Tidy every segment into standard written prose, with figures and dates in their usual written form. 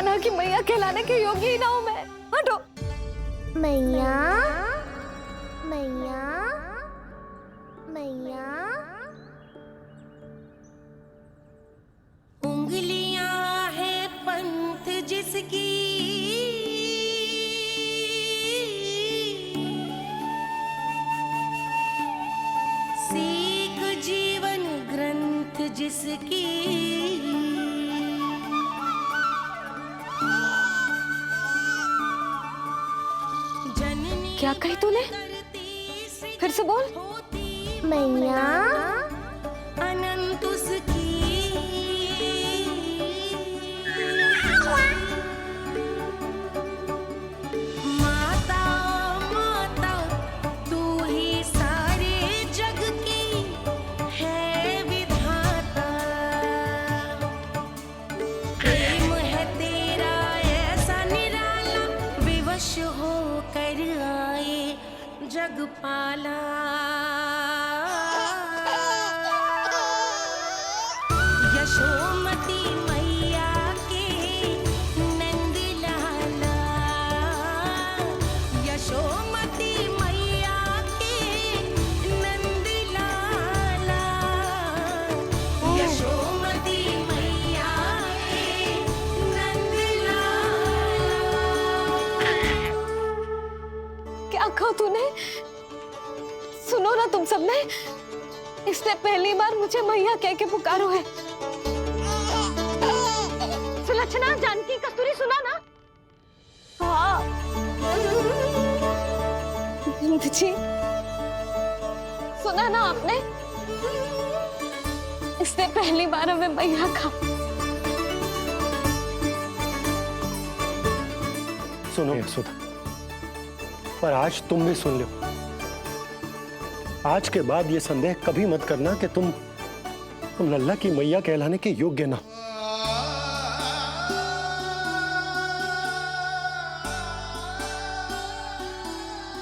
कान्हा की मैया कहलाने के योग्य ही ना हूं मैं। हटो। मैया मैया मैया। उंगलियां है पंथ जिसकी, सीख जीवन ग्रंथ जिसकी, क्या कही तूने? फिर से बोल। मैया अनंत उसकी, माता माता तू ही सारे जग की है विधाता। प्रेम है तेरा ऐसा निराला, विवश होकर आए जग पाला। यशोमती मैया के नंद लाला, यशोमती मैया के नंद लाला, यशोमती मैया के नंद लाला। क्या कहा तूने? सुनो ना तुम सबने, इसने पहली बार मुझे मैया कह के पुकारो है। सुलक्षणा, जानकी, कस्तूरी, सुना ना? हाँ जी, सुना ना आपने? इसने पहली बार हमें मैया कहा। सुनो सुधा, पर आज तुम भी सुन लो। आज के बाद ये संदेह कभी मत करना कि तुम लल्ला की मैया कहलाने के योग्य ना।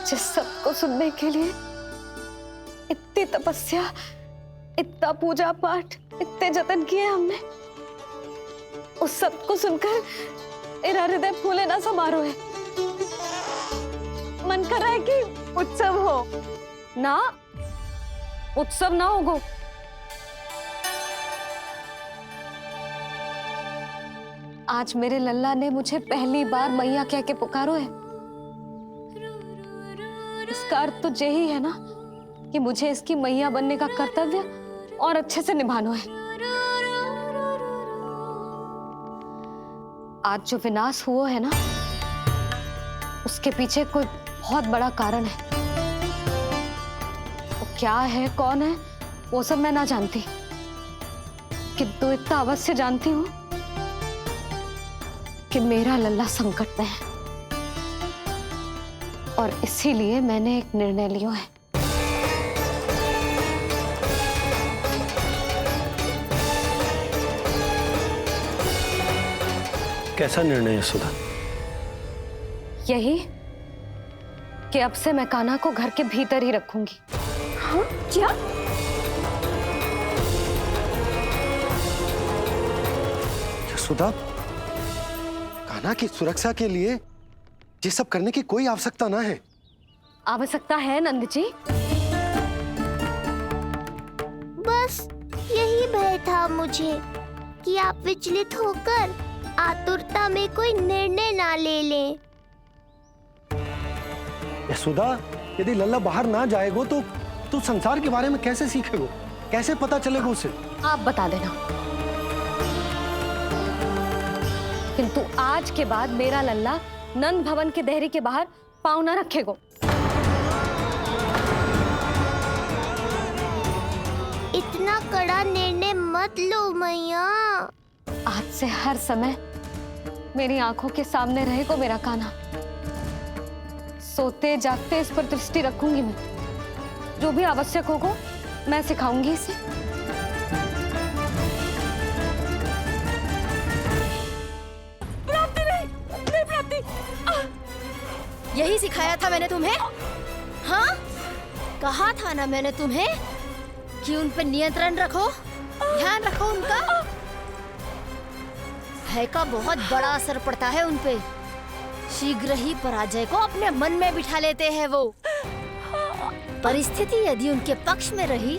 जिस सबको सुनने के लिए इतनी तपस्या, इतना पूजा पाठ, इतने जतन किए हमने, उस सब को सुनकर मेरा हृदय फूले ना समारोह है। मन कर रहा है कि उत्सव हो ना, उत्सव ना होगो। आज मेरे लल्ला ने मुझे पहली बार मैया कह के पुकारो है। इसका अर्थ तो यही है ना कि मुझे इसकी मैया बनने का कर्तव्य और अच्छे से निभाना है। आज जो विनाश हुआ है ना, उसके पीछे कोई बहुत बड़ा कारण है। वो क्या है, कौन है, वो सब मैं ना जानती, किंतु इतना अवश्य जानती हूँ कि मेरा लल्ला संकट में है, और इसीलिए मैंने एक निर्णय लिया है। कैसा निर्णय है सुधा? यही कि अब से मैं कान्हा को घर के भीतर ही रखूंगी। हाँ? क्या? सुधा, कान्हा की सुरक्षा के लिए ये सब करने की कोई आवश्यकता ना है। आवश्यकता है नंद जी। बस यही भय था मुझे कि आप विचलित होकर आतुरता में कोई निर्णय ना ले लें। सुधा, यदि लल्ला बाहर ना जाएगो तो संसार के बारे में कैसे सीखेगो, कैसे पता चलेगा उसे? आप बता देना। किंतु आज के बाद मेरा लल्ला नंद भवन के देहरी के बाहर पाँव न रखेगो। इतना कड़ा निर्णय मत लो मैया। आज से हर समय मेरी आंखों के सामने रहेगो मेरा कान्हा। सोते जागते इस पर दृष्टि रखूंगी मैं। जो भी आवश्यक होगा मैं सिखाऊंगी इसे। प्राप्ति नहीं, नहीं प्राप्ति। यही सिखाया था मैंने तुम्हें। हाँ, कहा था ना मैंने तुम्हें कि उन पर नियंत्रण रखो, ध्यान रखो उनका। भय का बहुत बड़ा असर पड़ता है उनपे। शीघ्र ही पराजय को अपने मन में बिठा लेते हैं वो। परिस्थिति यदि उनके पक्ष में रही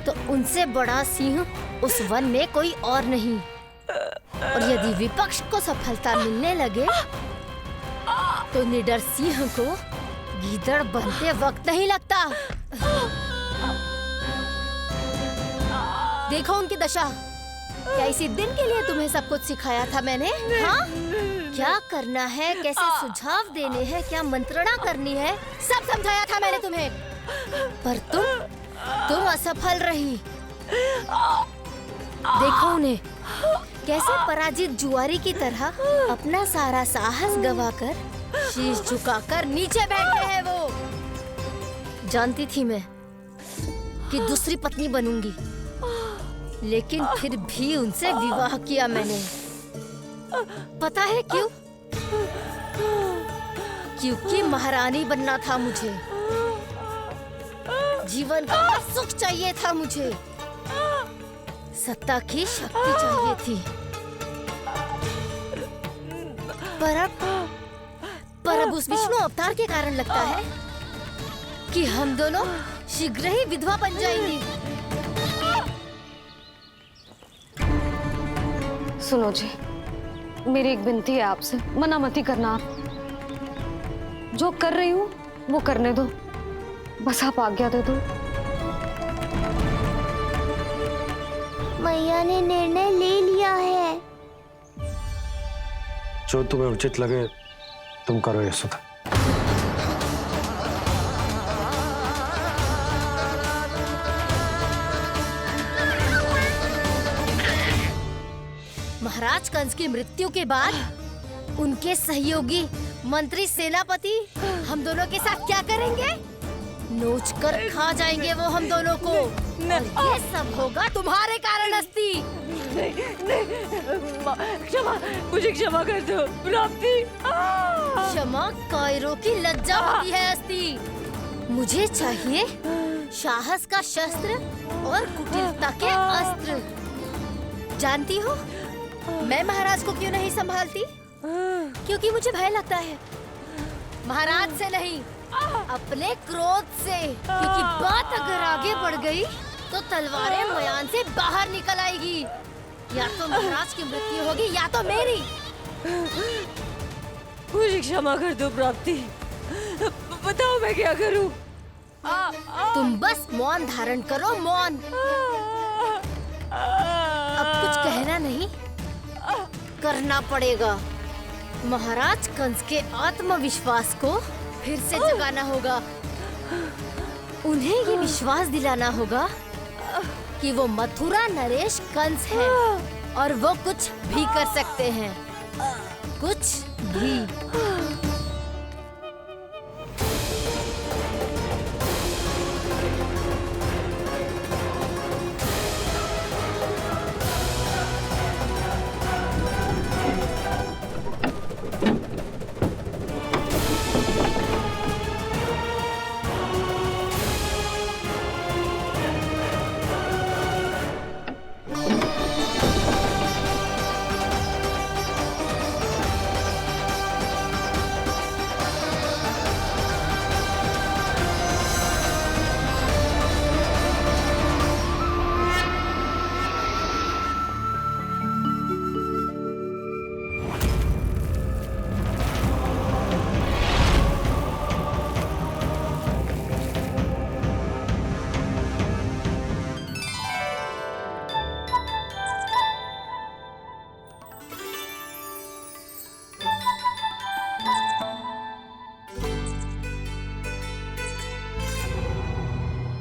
तो उनसे बड़ा सिंह उस वन में कोई और नहीं, और यदि विपक्ष को सफलता मिलने लगे तो निडर सिंह को गीदड़ बनते वक्त नहीं लगता। देखो उनकी दशा। क्या इसी दिन के लिए तुम्हें सब कुछ सिखाया था मैंने? हाँ? क्या करना है, कैसे सुझाव देने हैं, क्या मंत्रणा करनी है, सब समझाया था मैंने तुम्हें। पर तुम असफल रही। देखो उन्हें, कैसे पराजित जुआरी की तरह अपना सारा साहस गवाकर शीश झुकाकर नीचे बैठे हैं वो। जानती थी मैं कि दूसरी पत्नी बनूंगी, लेकिन फिर भी उनसे विवाह किया मैंने। पता है क्यों? क्योंकि महारानी बनना था मुझे। जीवन का सुख चाहिए था मुझे। सत्ता की शक्ति चाहिए थी। पर अब उस विष्णु अवतार के कारण लगता है कि हम दोनों शीघ्र ही विधवा बन जाएंगी। सुनो जी, मेरी एक विनती है आपसे, मना मत ही करना। आप जो कर रही हूँ वो करने दो, बस आप आज्ञा दे दो। मैया ने निर्णय ले लिया है। जो तुम्हें उचित लगे तुम करो यशोदा। महाराज कंस की मृत्यु के बाद उनके सहयोगी मंत्री सेनापति हम दोनों के साथ क्या करेंगे? नोच कर खा जाएंगे वो हम दोनों को। और ये सब होगा तुम्हारे कारण अस्ति। क्षमा, मुझे क्षमा कर दो प्राप्ति। क्षमा कायरों की लज्जा होती है अस्ति। मुझे चाहिए साहस का शस्त्र और कुटिलता के अस्त्र। जानती हो मैं महाराज को क्यों नहीं संभालती? क्योंकि मुझे भय लगता है। महाराज से नहीं, अपने क्रोध से। क्योंकि बात अगर आगे बढ़ गई तो तलवारें मयान से बाहर निकल आएगी। या तो महाराज की मृत्यु होगी या तो मेरी। मुझे क्षमा कर दो प्राप्ति। बताओ मैं क्या करूं? तुम बस मौन धारण करो, मौन। अब कुछ कहना नहीं, करना पड़ेगा। महाराज कंस के आत्मविश्वास को फिर से जगाना होगा। उन्हें ये विश्वास दिलाना होगा कि वो मथुरा नरेश कंस है और वो कुछ भी कर सकते हैं, कुछ भी।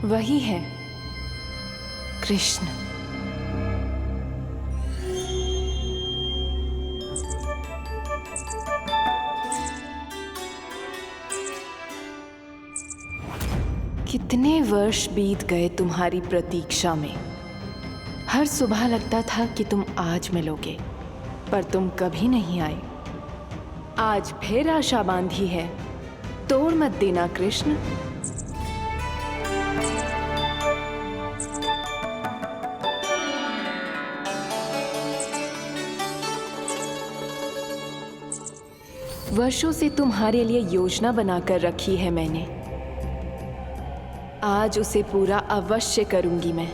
वही है कृष्ण। कितने वर्ष बीत गए तुम्हारी प्रतीक्षा में। हर सुबह लगता था कि तुम आज मिलोगे, पर तुम कभी नहीं आए। आज फिर आशा बांधी है, तोड़ मत देना कृष्ण। वर्षों से तुम्हारे लिए योजना बनाकर रखी है मैंने। आज उसे पूरा अवश्य करूंगी मैं।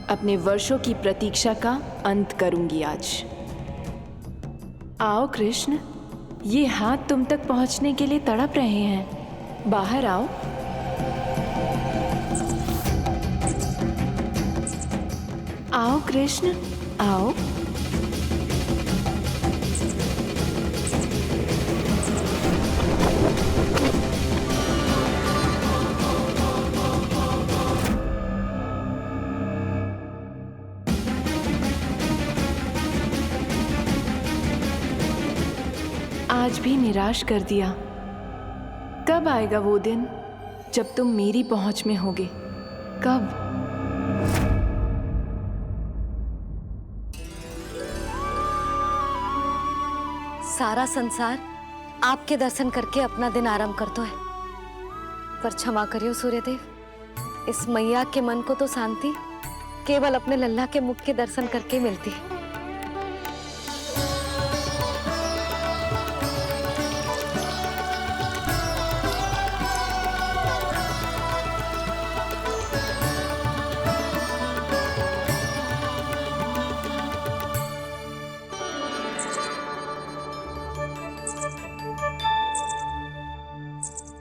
अपने वर्षों की प्रतीक्षा का अंत करूंगी आज। आओ कृष्ण, ये हाथ तुम तक पहुंचने के लिए तड़प रहे हैं। बाहर आओ। आओ कृष्ण, आओ। आज भी निराश कर दिया। कब आएगा वो दिन जब तुम मेरी पहुंच में होगे? कब? सारा संसार आपके दर्शन करके अपना दिन आराम करता है, पर क्षमा करियो सूर्यदेव, इस मैया के मन को तो शांति केवल अपने लल्ला के मुख के दर्शन करके मिलती है।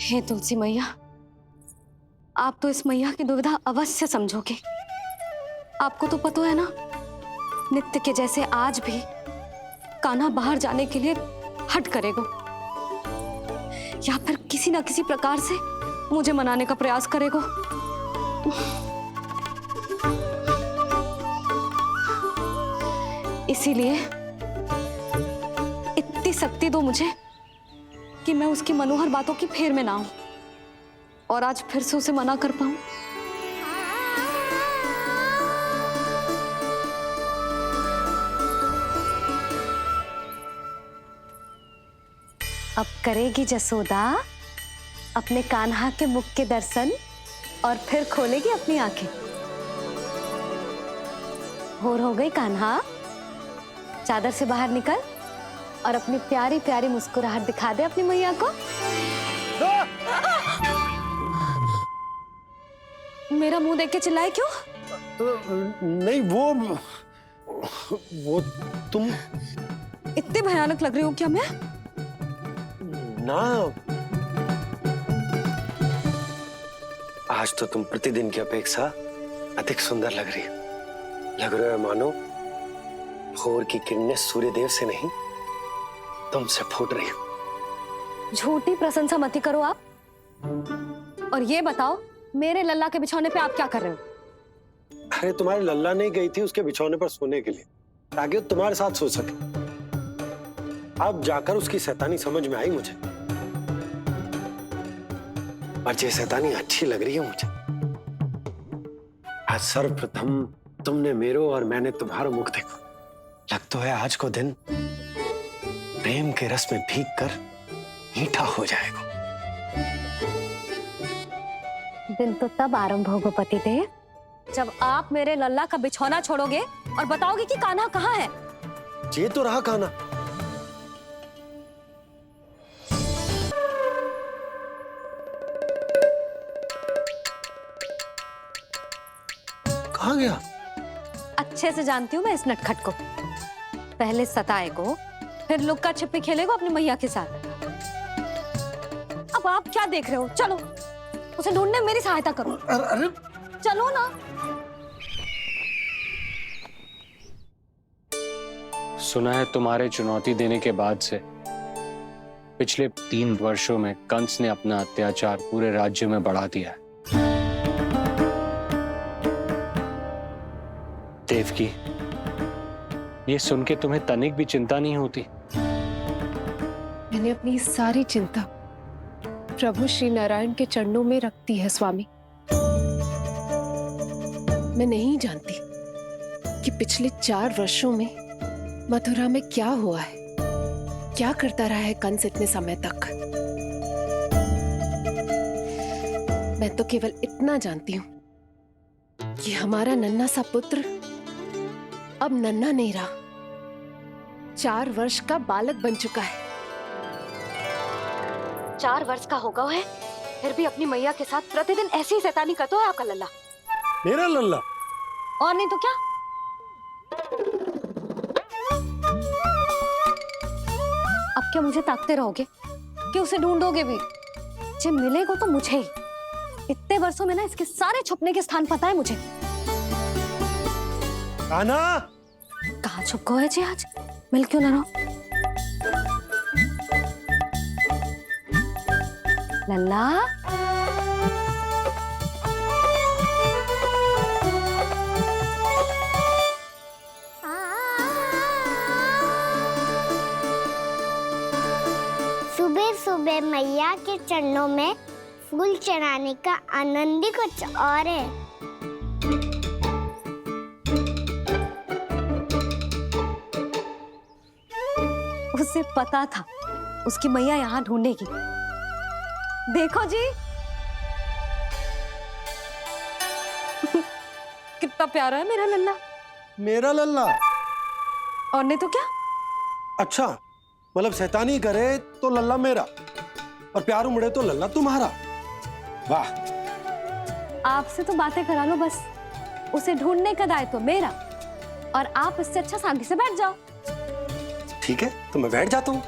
हे तुलसी मैया, आप तो इस मैया की दुविधा अवश्य समझोगे। आपको तो पता है ना, नित्य के जैसे आज भी कान्हा बाहर जाने के लिए हट करेगा, या फिर किसी ना किसी प्रकार से मुझे मनाने का प्रयास करेगा। इसीलिए इतनी शक्ति दो मुझे कि मैं उसकी मनोहर बातों की फेर में ना आऊं और आज फिर से उसे मना कर पाऊं। अब करेगी जसोदा अपने कान्हा के मुख के दर्शन और फिर खोलेगी अपनी आंखें। भोर हो गई कान्हा, चादर से बाहर निकल और अपनी प्यारी प्यारी मुस्कुराहट दिखा दे अपनी मैया को। मेरा मुंह देख के चिल्लाए क्यों? नहीं, वो तुम इतनी भयानक लग रही हूँ क्या मैं? ना, आज तो तुम प्रतिदिन की अपेक्षा अधिक सुंदर लग रही हो। लग रहा है मानो भोर की किरणें सूर्यदेव से नहीं तुमसे फूट रही हो। झूठी प्रशंसा मत ही करो आप। और ये बताओ, मेरे लल्ला के बिछौने पे आप क्या कर रहे हो? अरे तुम्हारी लल्ला नहीं गई थी उसके बिछौने पर सोने के लिए, ताकि वो तुम्हारे साथ सो सके। अब जाकर उसकी शैतानी समझ में आई मुझे, और ये शैतानी अच्छी लग रही है मुझे। आज सर्वप्रथम तुमने मेरो और मैंने तुम्हारा मुख देखा। लग तो है आज को दिन प्रेम के रस में भीग कर मीठा हो जाएगा। दिन तो तब आरंभ होगा पतिदेव, जब आप मेरे लल्ला का बिछौना छोड़ोगे और बताओगे कि कान्हा कहाँ है। ये तो रहा कान्हा। कहाँ गया? अच्छे से जानती हूँ मैं इस नटखट को। पहले सताएगो, फिर लुक्का छिपी खेलेगो अपनी मैया के साथ। अब आप क्या देख रहे हो? चलो उसे ढूंढने में मेरी सहायता करो। अरे चलो ना। सुना है तुम्हारे चुनौती देने के बाद से पिछले 3 वर्षों में कंस ने अपना अत्याचार पूरे राज्य में बढ़ा दिया है। देवकी, ये सुन के तुम्हें तनिक भी चिंता नहीं होती? मैंने अपनी सारी चिंता प्रभु श्री नारायण के चरणों में रख दी है स्वामी। मैं नहीं जानती कि पिछले 4 वर्षों में मथुरा में क्या हुआ है, क्या करता रहा है कंस इतने समय तक। मैं तो केवल इतना जानती हूं कि हमारा नन्हा सा पुत्र अब नन्हा नहीं रहा, 4 वर्ष का बालक बन चुका है। 4 वर्ष का होगा है, फिर भी अपनी मैया के साथ प्रतिदिन ऐसी ही शैतानी करता है आपका लल्ला। मेरा लल्ला? और नहीं तो क्या। अब क्या मुझे ताकते रहोगे कि उसे ढूंढोगे भी? जब मिलेगा तो मुझे ही। इतने वर्षों में ना इसके सारे छुपने के स्थान पता है मुझे। कान्हा, कहाँ छुप गए जी आज? मिल क्यों ना रहो? लल्ला, सुबह सुबह मैया के चरणों में फूल चढ़ाने का आनंद ही कुछ और है। उसे पता था उसकी मैया यहाँ ढूंढेगी। देखो जी कितना प्यारा है मेरा लल्ला। मेरा लल्ला? और नहीं तो क्या। अच्छा, मतलब शैतानी करे तो लल्ला मेरा और प्यार उमड़े तो लल्ला तुम्हारा। वाह। आपसे तो बातें करा लो बस, उसे ढूंढने का दायित्व मेरा, और आप इससे अच्छा शांति से बैठ जाओ। ठीक है, तो मैं बैठ जाता हूँ।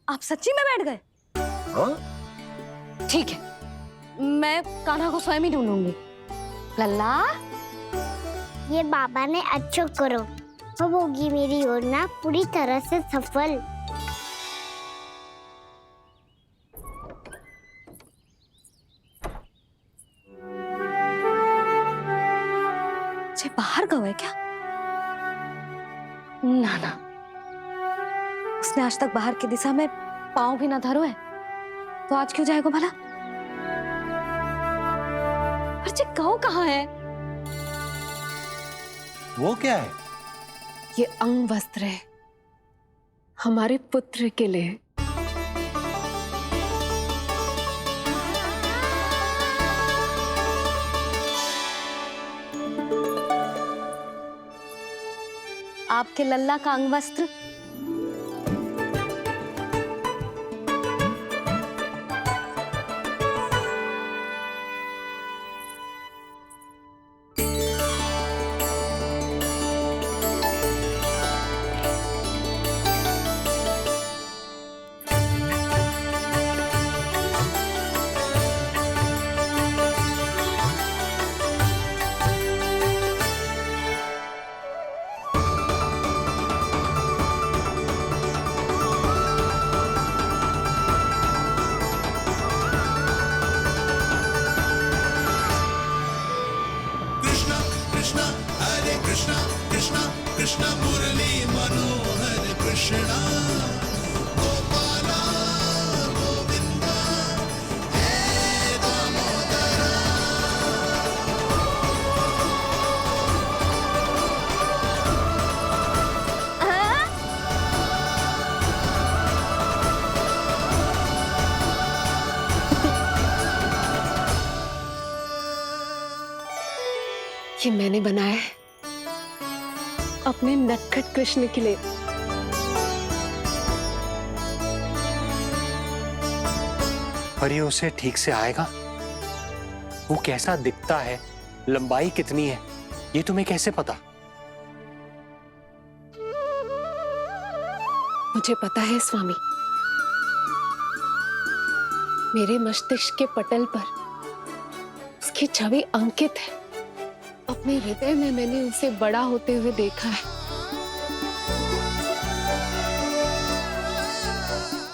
आप सच्ची में बैठ गए? हाँ? ठीक है, मैं कान्हा को स्वयं ही ढूंढूंगी। लल्ला, ये बाबा ने अच्छा करो, अब होगी मेरी योजना पूरी तरह से सफल। जे बाहर गए क्या? ना ना, उसने आज तक बाहर की दिशा में पांव भी ना धरो है, तो आज क्यों जाएगा भला? पर जे कहो कहाँ है? वो क्या है? ये अंग वस्त्र है हमारे पुत्र के लिए। आपके लल्ला का अंग वस्त्र? ये मैंने बनाया है अपने नटखट कृष्ण के लिए। पर ये उसे ठीक से आएगा? वो कैसा दिखता है, लंबाई कितनी है, ये तुम्हें कैसे पता? मुझे पता है स्वामी, मेरे मस्तिष्क के पटल पर उसकी छवि अंकित है। अपने हृदय में मैंने उसे बड़ा होते हुए देखा है।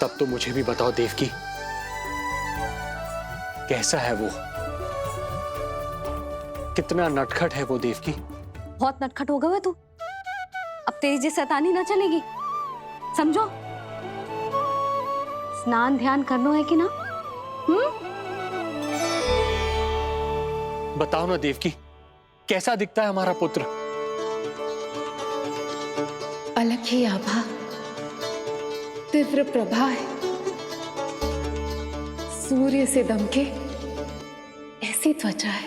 तब तो मुझे भी बताओ देवकी, कैसा है वो? कितना नटखट है वो देवकी? बहुत नटखट हो गए तू। अब तेरी जी शैतानी ना चलेगी, समझो। स्नान ध्यान करना है कि ना? बताओ ना देवकी, कैसा दिखता है हमारा पुत्र? अलग ही आभा, तीव्र प्रभा है, सूर्य से दमके ऐसी त्वचा है।